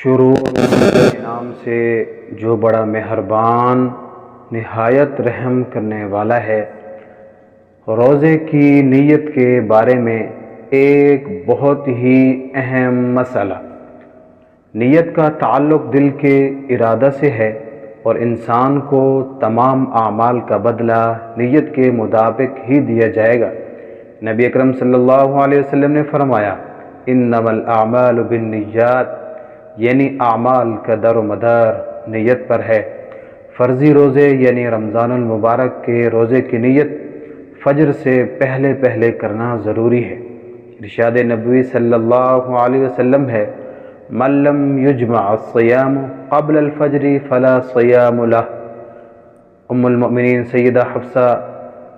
شروع اللہ کے نام سے جو بڑا مہربان نہایت رحم کرنے والا ہے۔ روزے کی نیت کے بارے میں ایک بہت ہی اہم مسئلہ۔ نیت کا تعلق دل کے ارادہ سے ہے اور انسان کو تمام اعمال کا بدلہ نیت کے مطابق ہی دیا جائے گا۔ نبی اکرم صلی اللہ علیہ وسلم نے فرمایا، انما الاعمال بالنیات، یعنی اعمال کا در و مدار نیت پر ہے۔ فرضی روزے یعنی رمضان المبارک کے روزے کی نیت فجر سے پہلے پہلے کرنا ضروری ہے۔ ارشاد نبوی صلی اللہ علیہ وسلم ہے، من لم یجمع الصیام قبل الفجر فلا صیام لہ۔ ام المؤمنین سیدہ حفصہ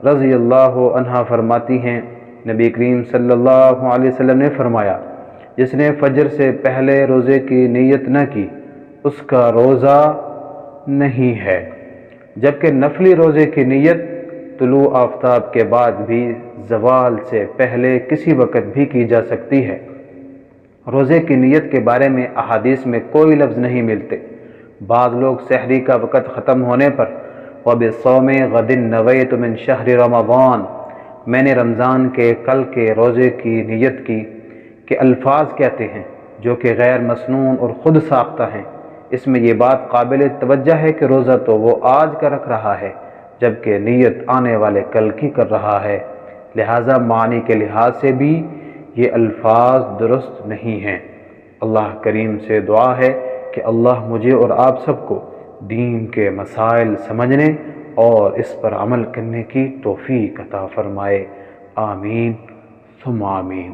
رضی اللہ عنہا فرماتی ہیں، نبی کریم صلی اللہ علیہ وسلم نے فرمایا، جس نے فجر سے پہلے روزے کی نیت نہ کی اس کا روزہ نہیں ہے، جبکہ نفلی روزے کی نیت طلوع آفتاب کے بعد بھی زوال سے پہلے کسی وقت بھی کی جا سکتی ہے۔ روزے کی نیت کے بارے میں احادیث میں کوئی لفظ نہیں ملتے۔ بعض لوگ سحری کا وقت ختم ہونے پر وَبِصَوْمِ غَدٍ نَوَيْتُ مِنْ شَهْرِ رمضان، میں نے رمضان کے کل کے روزے کی نیت کی، کہ الفاظ کہتے ہیں جو کہ غیر مسنون اور خود ساختہ ہیں۔ اس میں یہ بات قابل توجہ ہے کہ روزہ تو وہ آج کا رکھ رہا ہے جبکہ نیت آنے والے کل کی کر رہا ہے، لہٰذا معنی کے لحاظ سے بھی یہ الفاظ درست نہیں ہیں۔ اللہ کریم سے دعا ہے کہ اللہ مجھے اور آپ سب کو دین کے مسائل سمجھنے اور اس پر عمل کرنے کی توفیق عطا فرمائے، آمین ثم آمین۔